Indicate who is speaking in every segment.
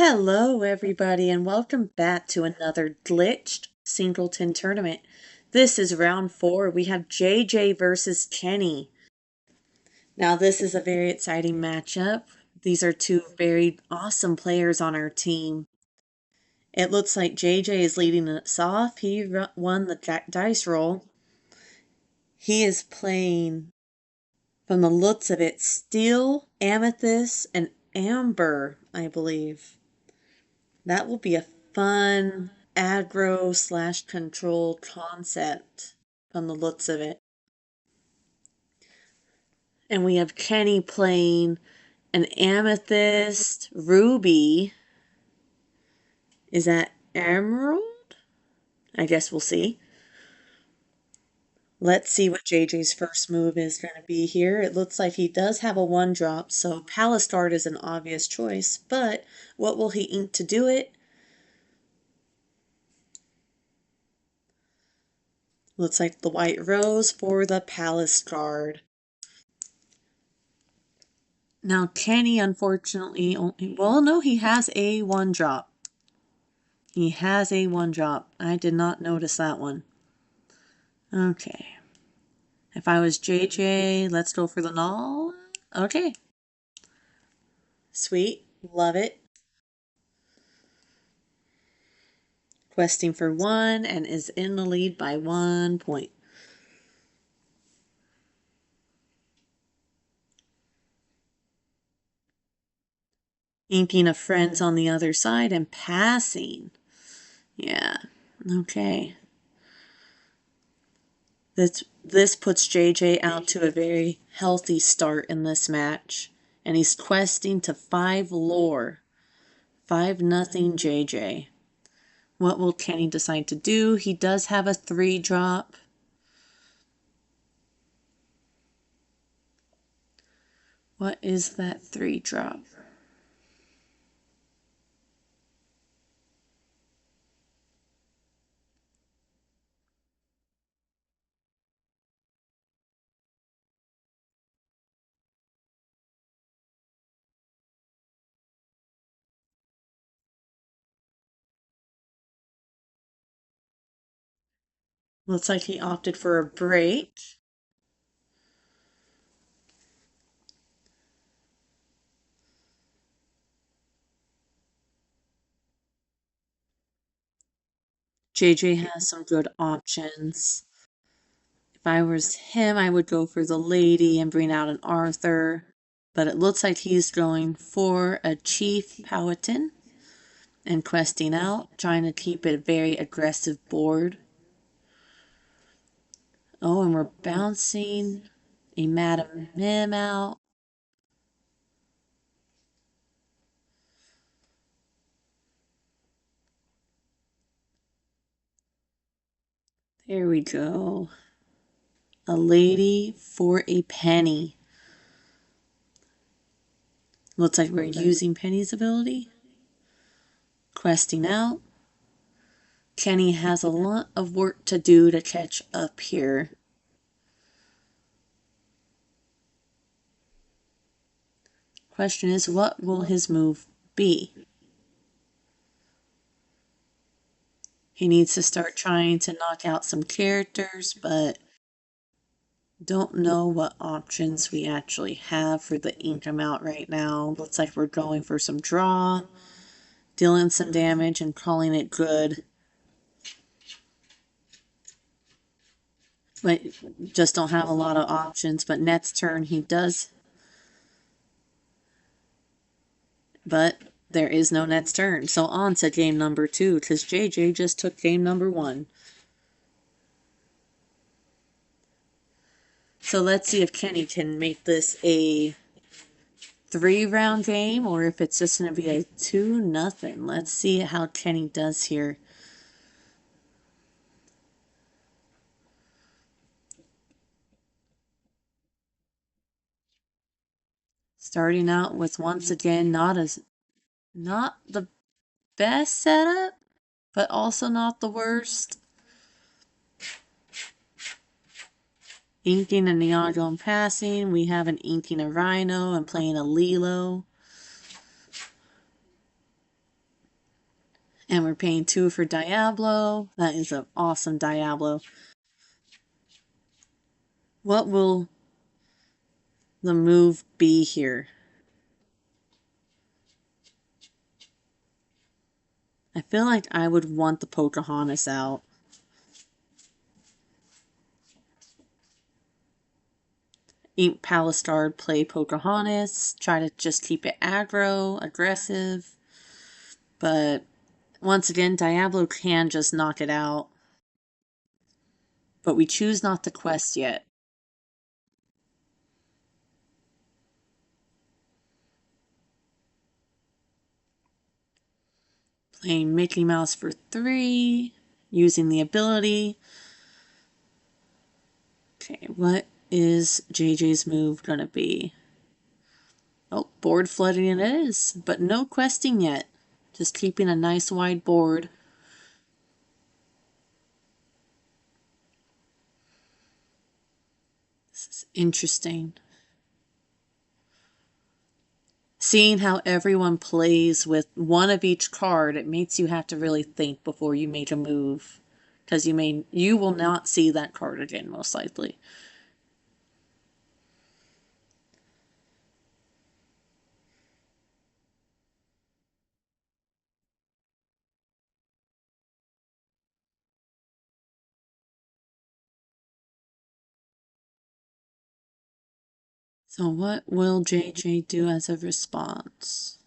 Speaker 1: Hello, everybody, and welcome back to another glitched singleton tournament. This is round 4. We have JJ versus Kenny. Now, this is a very exciting matchup. These are two very awesome players on our team. It looks like JJ is leading us off. He won the dice roll. He is playing, from the looks of it, steel, amethyst, and amber, I believe. That will be a fun aggro / control concept from the looks of it. And we have Kenny playing an amethyst ruby. Is that emerald? I guess we'll see. Let's see what JJ's first move is going to be here. It looks like he does have a 1-drop, so Palace Guard is an obvious choice. But what will he ink to do it? Looks like the white rose for the Palace Guard. Now, Kenny, unfortunately, well, no, he has a 1-drop. He has a 1-drop. I did not notice that one. Okay. If I was JJ, let's go for the null. Okay. Sweet. Love it. Questing for 1 and is in the lead by 1 point. Inking of friends on the other side and passing. Yeah. Okay. This puts JJ out to a very healthy start in this match. And he's questing to 5 lore. 5-0 JJ. What will Kenny decide to do? He does have a 3-drop. What is that 3-drop? Looks like he opted for a break. JJ has some good options. If I was him, I would go for the lady and bring out an Arthur. But it looks like he's going for a Chief Powhatan and questing out, trying to keep it a very aggressive board. Oh, and we're bouncing a Madam Mim out. There we go. A lady for a penny. Looks like we're using Penny's ability. Questing out. Kenny has a lot of work to do to catch up here. Question is, what will his move be? He needs to start trying to knock out some characters, but don't know what options we actually have for the ink amount right now. Looks like we're going for some draw, dealing some damage, and calling it good. But just don't have a lot of options. But next turn he does. But there is no next turn. So on to game number 2, because JJ just took game number 1. So let's see if Kenny can make this a 3-round game or if it's just going to be a 2-0. Let's see how Kenny does here. Starting out with, once again, not the best setup, but also not the worst. Inking a Neongo and passing. We have an inking a Rhino and playing a Lilo. And we're paying 2 for Diablo. That is an awesome Diablo. What will the move be here? I feel like I would want the Pocahontas out. Eat Palistard, play Pocahontas, try to just keep it aggro, aggressive. But once again, Diablo can just knock it out. But we choose not to quest yet. Playing Mickey Mouse for 3, using the ability. Okay, what is JJ's move gonna be? Oh, board flooding it is, but no questing yet. Just keeping a nice wide board. This is interesting. Seeing how everyone plays with one of each card, it makes you have to really think before you make a move. Because you will not see that card again, most likely. So what will JJ do as a response?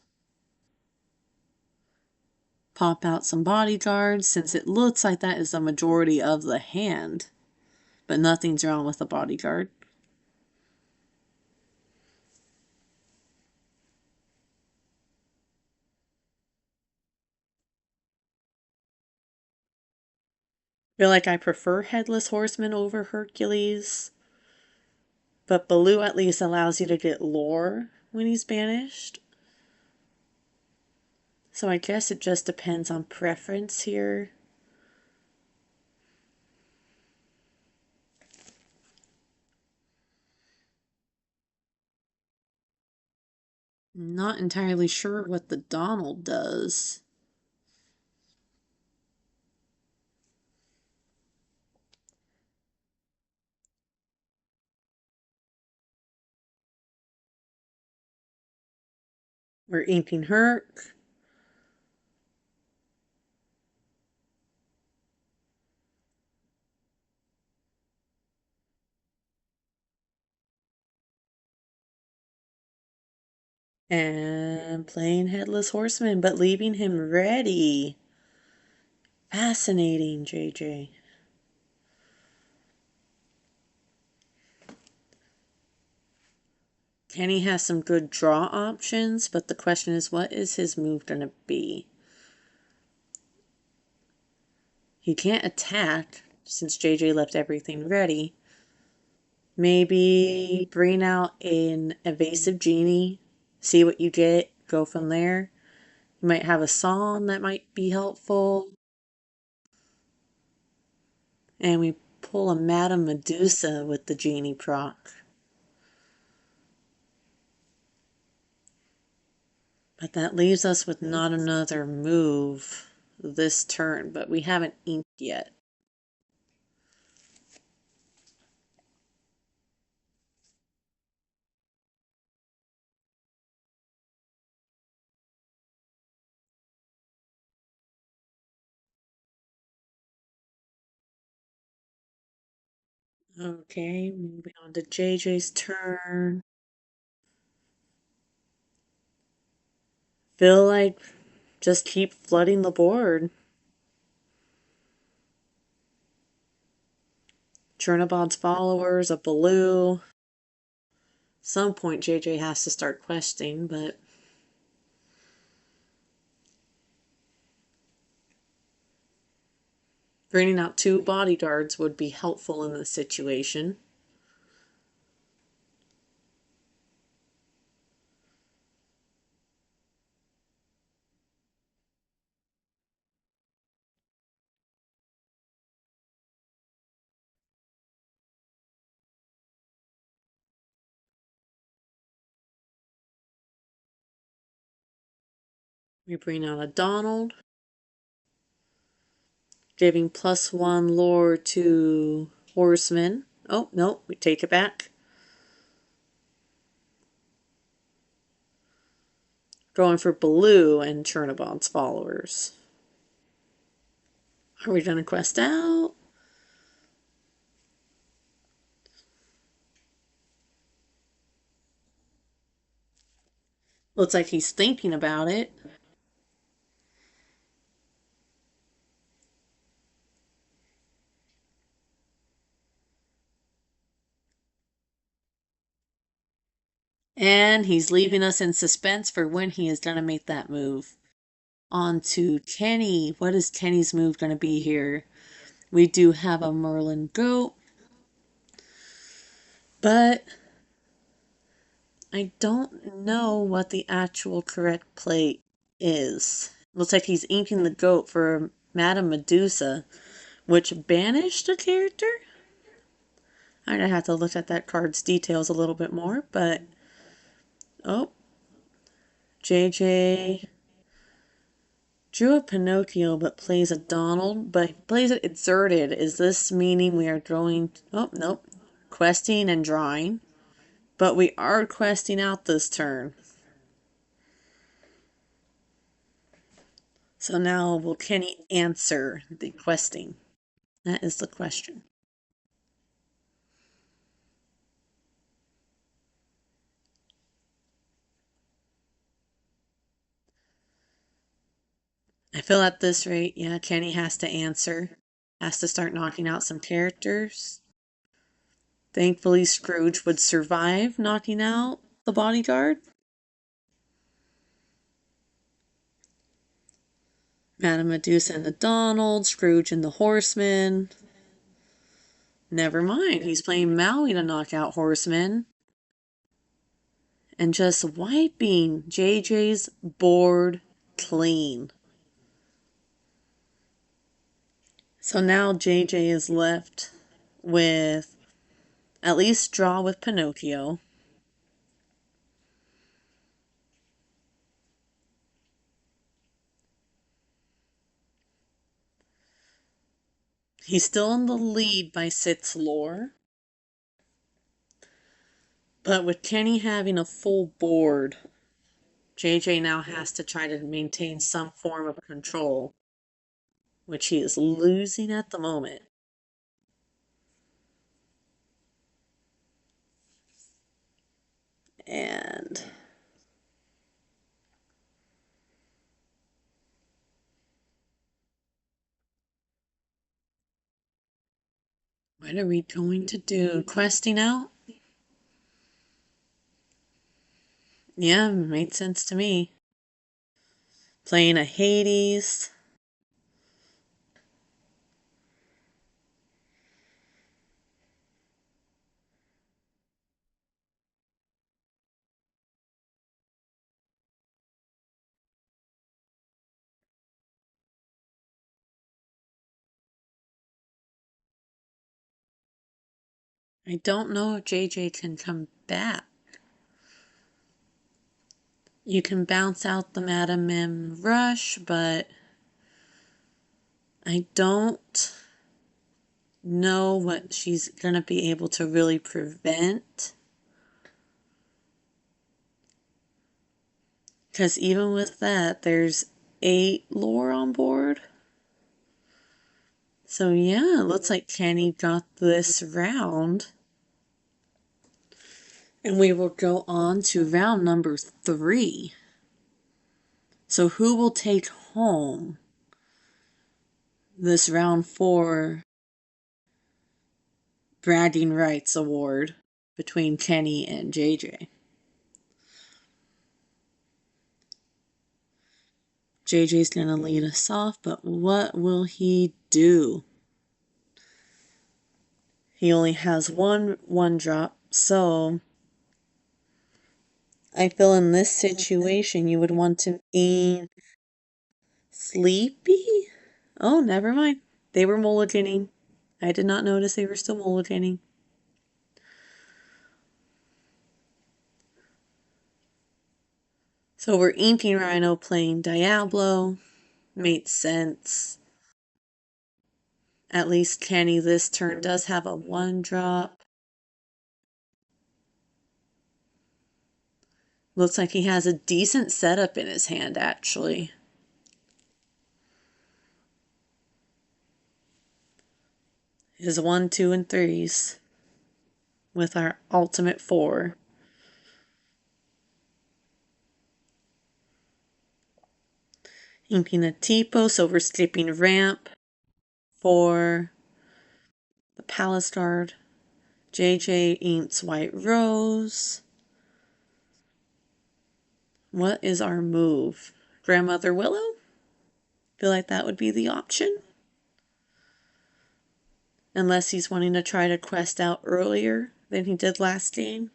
Speaker 1: Pop out some bodyguards, since it looks like that is the majority of the hand. But nothing's wrong with the bodyguard. Feel like I prefer Headless Horseman over Hercules. But Baloo at least allows you to get lore when he's banished. So I guess it just depends on preference here. Not entirely sure what the Donald does. We're inking Herc. And playing Headless Horseman, but leaving him ready. Fascinating, JJ. Kenny has some good draw options, but the question is, what is his move going to be? He can't attack, since JJ left everything ready. Maybe bring out an evasive genie, see what you get, go from there. You might have a song that might be helpful. And we pull a Madame Medusa with the genie proc. But that leaves us with not another move this turn, but we haven't inked yet. Okay, moving on to JJ's turn. Feel like just keep flooding the board. Chernobog's followers, a Baloo. Some point JJ has to start questing, but bringing out 2 bodyguards would be helpful in this situation. We bring out a Donald. Giving +1 lore to Horseman. Oh, no, we take it back. Going for blue and Chernobog's followers. Are we going to quest out? Looks like he's thinking about it. And he's leaving us in suspense for when he is going to make that move. On to Kenny. What is Kenny's move going to be here? We do have a Merlin goat, but I don't know what the actual correct play is. Looks like he's inking the goat for Madame Medusa, which banished a character? I'm gonna have to look at that card's details a little bit more, but oh, JJ drew a Pinocchio but plays a Donald, but plays it exerted. Is this meaning we are drawing? Oh, nope. Questing and drawing. But we are questing out this turn. So now will Kenny answer the questing? That is the question. I feel at this rate, yeah, Kenny has to answer. Has to start knocking out some characters. Thankfully, Scrooge would survive knocking out the bodyguard. Madame Medusa and the Donald, Scrooge and the Horseman. Never mind, he's playing Maui to knock out Horseman. And just wiping JJ's board clean. So now JJ is left with at least draw with Pinocchio. He's still in the lead by 6 lore. But with Kenny having a full board, JJ now has to try to maintain some form of control, which he is losing at the moment. And what are we going to do? Questing out? Yeah, made sense to me. Playing a Hades. I don't know if JJ can come back. You can bounce out the Madam Mim rush, but I don't know what she's going to be able to really prevent. Because even with that, there's 8 lore on board. So yeah, it looks like Kenny got this round. And we will go on to round number 3. So who will take home this round 4 bragging rights award between Kenny and JJ? JJ's gonna lead us off, but what will he do? He only has one drop, so I feel in this situation you would want to aim Sleepy? Oh, never mind. They were mulliganing. I did not notice they were still mulliganing. So we're inking Rhino playing Diablo. Made sense. At least Kenny this turn does have a 1-drop. Looks like he has a decent setup in his hand, actually. His 1, 2, and 3s with our ultimate 4. Inking a Tipo, so we're skipping ramp for the Palace Guard. JJ inks White Rose. What is our move? Grandmother Willow? Feel like that would be the option. Unless he's wanting to try to quest out earlier than he did last game.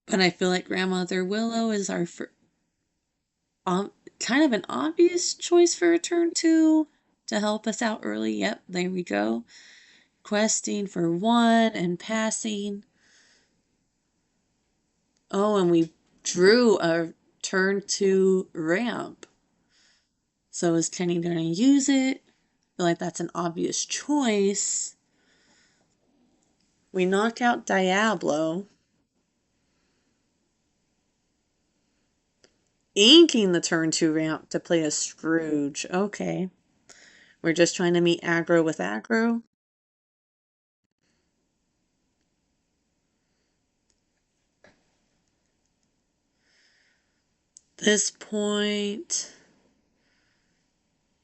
Speaker 1: But I feel like Grandmother Willow is our kind of an obvious choice for a turn 2 to help us out early. Yep, there we go. Questing for 1 and passing. Oh, and we drew a turn 2 ramp. So is Kenny going to use it? I feel like that's an obvious choice. We knock out Diablo. Inking the turn 2 ramp to play a Scrooge. Okay. We're just trying to meet aggro with aggro. This point,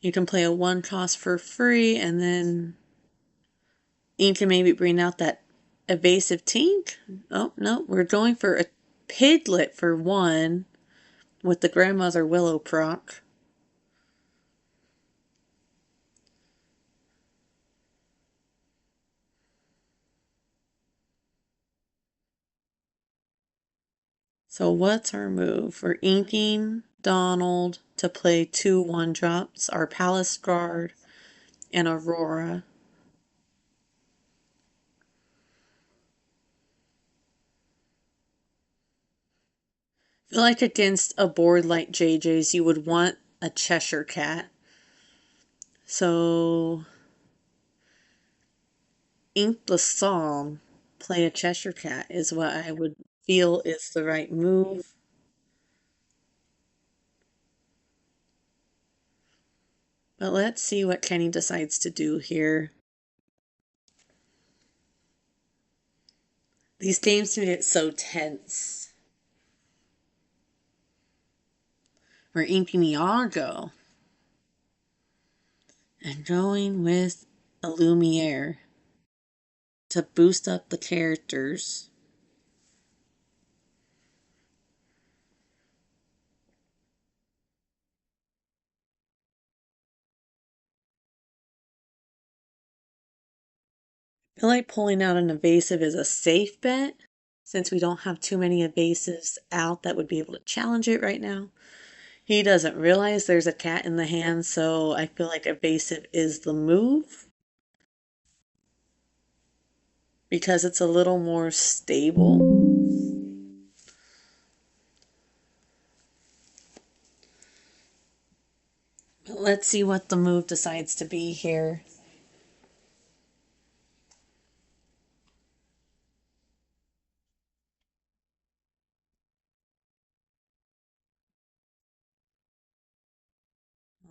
Speaker 1: you can play a 1-cost for free, and then you can maybe bring out that evasive tink. Oh, no, we're going for a Piglet for 1 with the Grandmother Willow proc. So what's our move? We're inking Donald to play 2 1-drops, our Palace Guard, and Aurora. I feel like against a board like JJ's, you would want a Cheshire Cat. So, ink the Psalm, play a Cheshire Cat is what I would feel is the right move. But let's see what Kenny decides to do here. These games can get so tense. We're inking Iago and going with a Lumiere to boost up the characters. I feel like pulling out an evasive is a safe bet since we don't have too many evasives out that would be able to challenge it right now. He doesn't realize there's a cat in the hand, so I feel like evasive is the move because it's a little more stable. But let's see what the move decides to be here.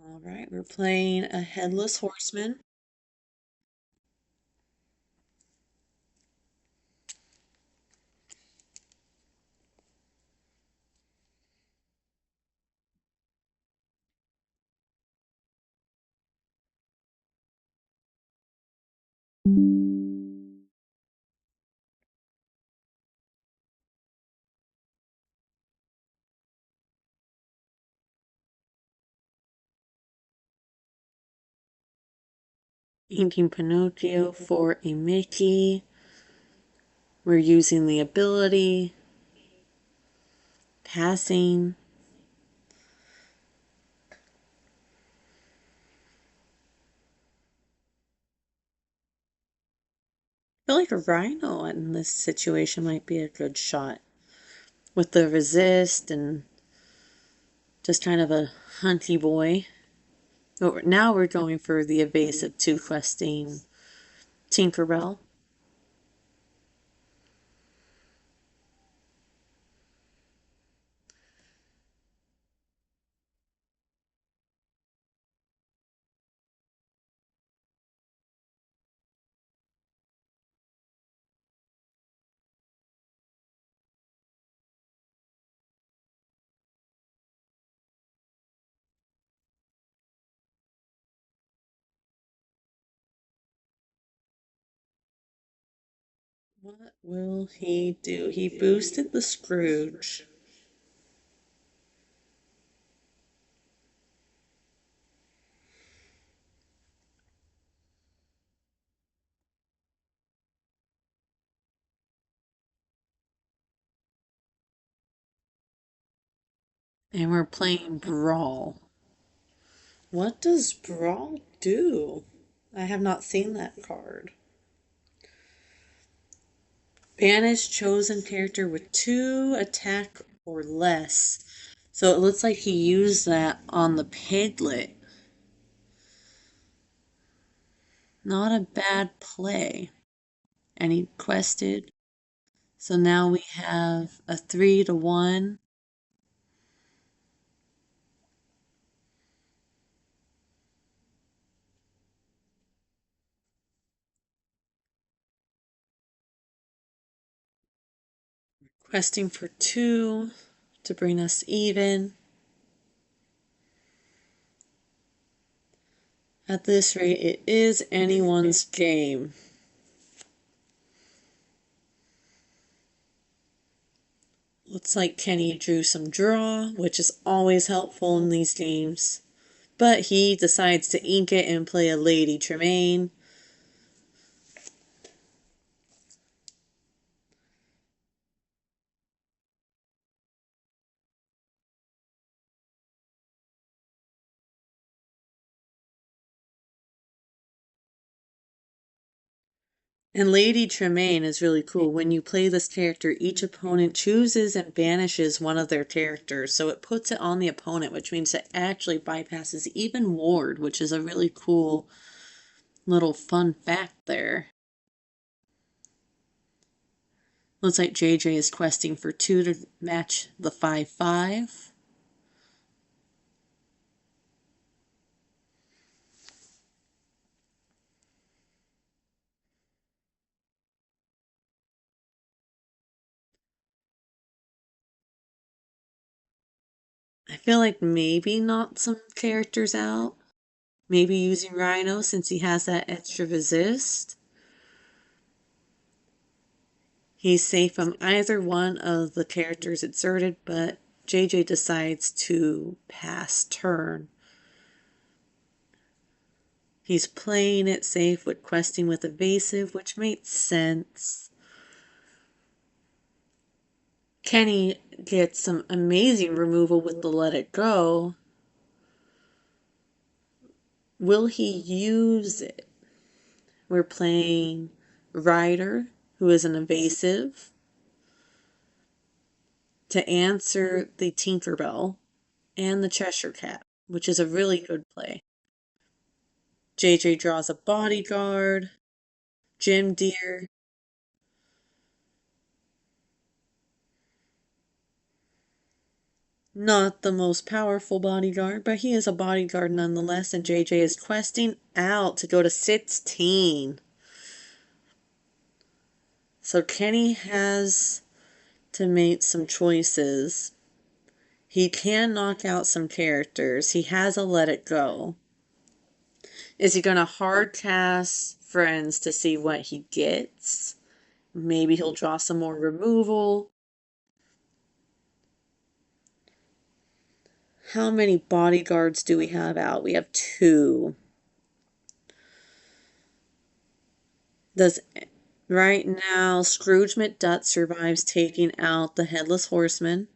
Speaker 1: All right, we're playing a Headless Horseman. Inking Pinocchio for a Mickey. We're using the ability. Passing. I feel like a Rhino in this situation might be a good shot with the resist and just kind of a hunty boy. But now we're going for the evasive two-questing Tinkerbell. What will he do? He boosted the Scrooge. And we're playing Brawl. What does Brawl do? I have not seen that card. Banish chosen character with 2 attack or less. So it looks like he used that on the Piglet. Not a bad play. And he quested. So now we have a 3-1. Questing for 2 to bring us even. At this rate, it is anyone's game. Looks like Kenny drew some draw, which is always helpful in these games. But he decides to ink it and play a Lady Tremaine. And Lady Tremaine is really cool. When you play this character, each opponent chooses and banishes one of their characters. So it puts it on the opponent, which means it actually bypasses even Ward, which is a really cool little fun fact there. Looks like JJ is questing for 2 to match the 5-5. I feel like maybe knock some characters out. Maybe using Rhino since he has that extra resist. He's safe from either one of the characters inserted, but JJ decides to pass turn. He's playing it safe with questing with evasive, which makes sense. Kenny gets some amazing removal with the Let It Go. Will he use it? We're playing Ryder, who is an evasive, to answer the Tinkerbell and the Cheshire Cat, which is a really good play. JJ draws a bodyguard, Jim Deere. Not the most powerful bodyguard, but he is a bodyguard nonetheless, and JJ is questing out to go to 16. So Kenny has to make some choices. He can knock out some characters. He has a Let It Go. Is he going to hard cast Friends to see what he gets? Maybe he'll draw some more removal. How many bodyguards do we have out? We have 2. Does right now Scrooge McDuck survives taking out the Headless Horseman?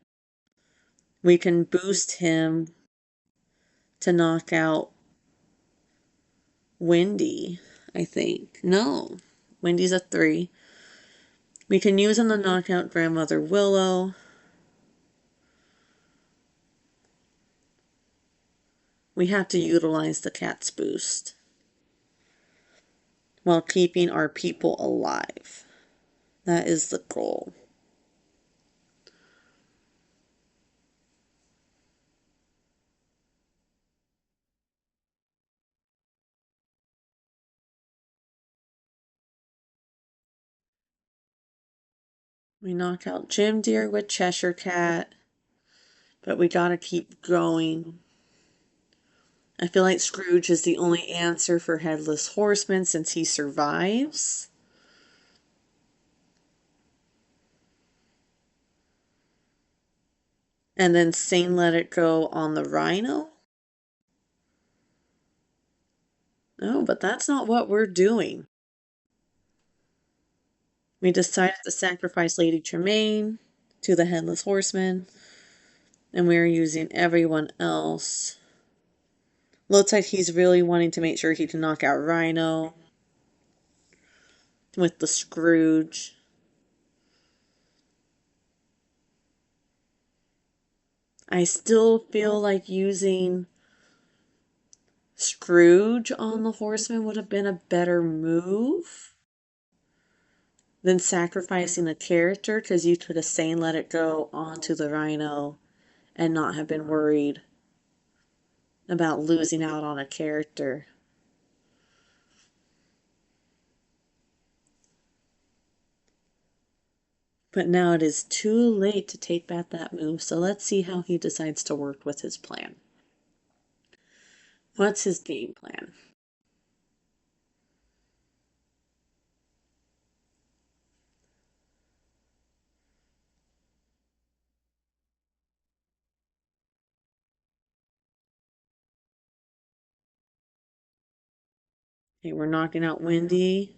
Speaker 1: We can boost him to knock out Wendy, I think. No, Wendy's a 3. We can use him to knock out Grandmother Willow. We have to utilize the cat's boost while keeping our people alive. That is the goal. We knock out Jim Deer with Cheshire Cat, but we gotta keep going. I feel like Scrooge is the only answer for Headless Horseman since he survives. And then Sane Let It Go on the Rhino. No, but that's not what we're doing. We decided to sacrifice Lady Tremaine to the Headless Horseman, and we're using everyone else. Looks like he's really wanting to make sure he can knock out Rhino with the Scrooge. I still feel like using Scrooge on the Horseman would have been a better move than sacrificing a character, because you could have Sane Let It Go onto the Rhino and not have been worried about losing out on a character. But now it is too late to take back that move, so let's see how he decides to work with his plan. What's his game plan? Okay, we're knocking out Wendy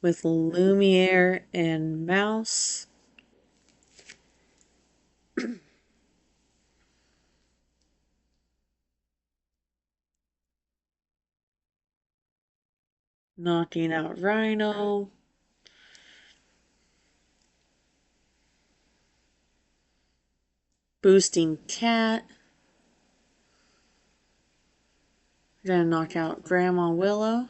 Speaker 1: with Lumiere and Mouse. Knocking out Rhino. Boosting Cat. We're gonna knock out Grandma Willow.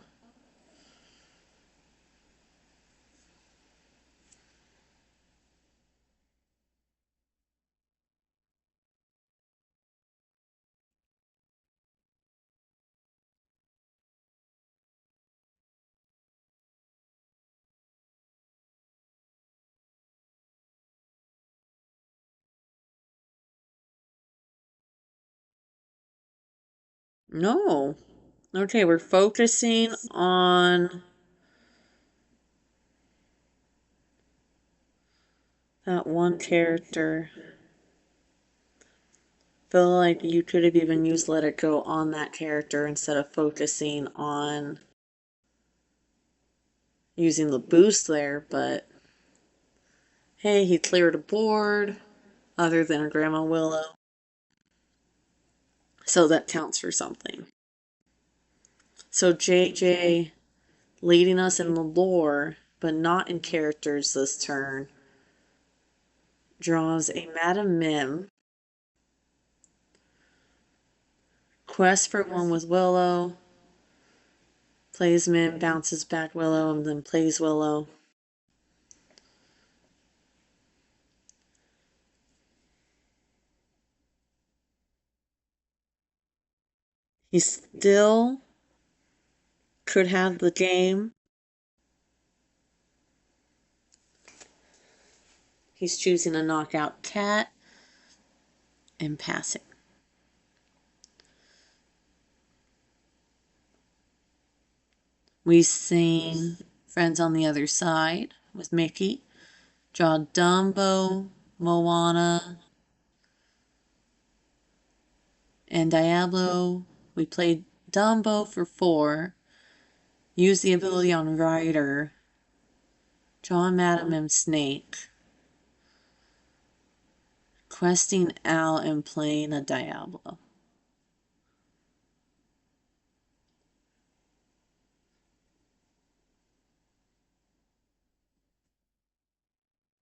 Speaker 1: No. Okay, we're focusing on that one character. Feel like you could have even used Let It Go on that character instead of focusing on using the boost there, but hey, he cleared a board other than a Grandma Willow. So that counts for something. So JJ leading us in the lore, but not in characters this turn, draws a Madam Mim. Quest for one with Willow. Plays Mim, bounces back Willow, and then plays Willow. He still could have the game. He's choosing a knockout cat and passing. We sing Friends on the Other Side with Mickey. Draw Dumbo, Moana, and Diablo. We played Dumbo for 4. Use the ability on Ryder. Draw Madam M Snake. Questing out and playing a Diablo.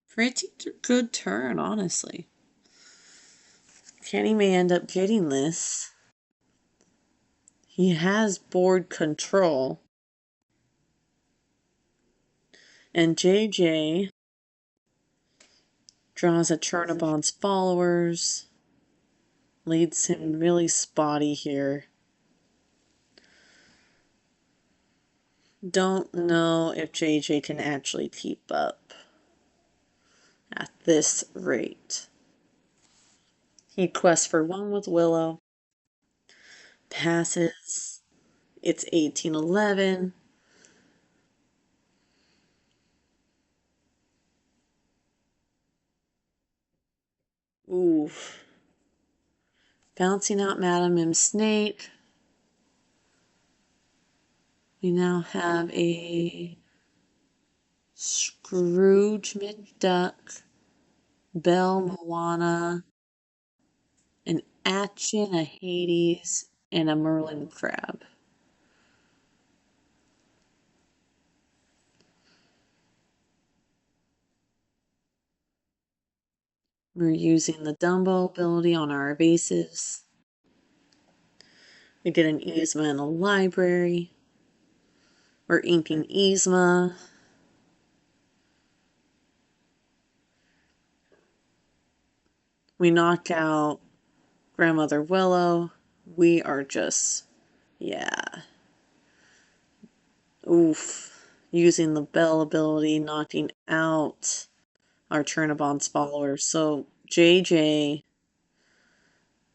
Speaker 1: Pretty good turn, honestly. Kenny may end up getting this. He has board control. And JJ draws a Chernobog's followers. Leads him really spotty here. Don't know if JJ can actually keep up at this rate. He quests for 1 with Willow. Passes. It's 1811. Oof. Bouncing out Madam M. Snake. We now have a Scrooge McDuck, Belle Moana, an Action, a Hades, and a Merlin Crab. We're using the Dumbo ability on our evasives. We get an Yzma in a library. We're inking Yzma. We knock out Grandmother Willow. We are just, yeah. Oof. Using the Bell ability, knocking out our Chernobog's followers. So JJ,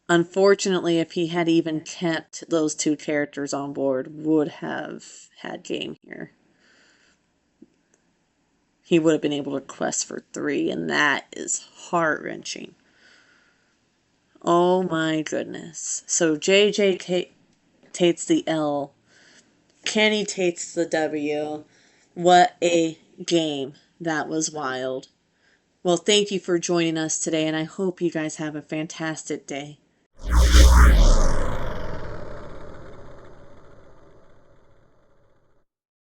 Speaker 1: unfortunately, if he had even kept those 2 characters on board, would have had game here. He would have been able to quest for 3, and that is heart-wrenching. Oh my goodness. So JJ takes the L. Kenny takes the W. What a game. That was wild. Well, thank you for joining us today, and I hope you guys have a fantastic day.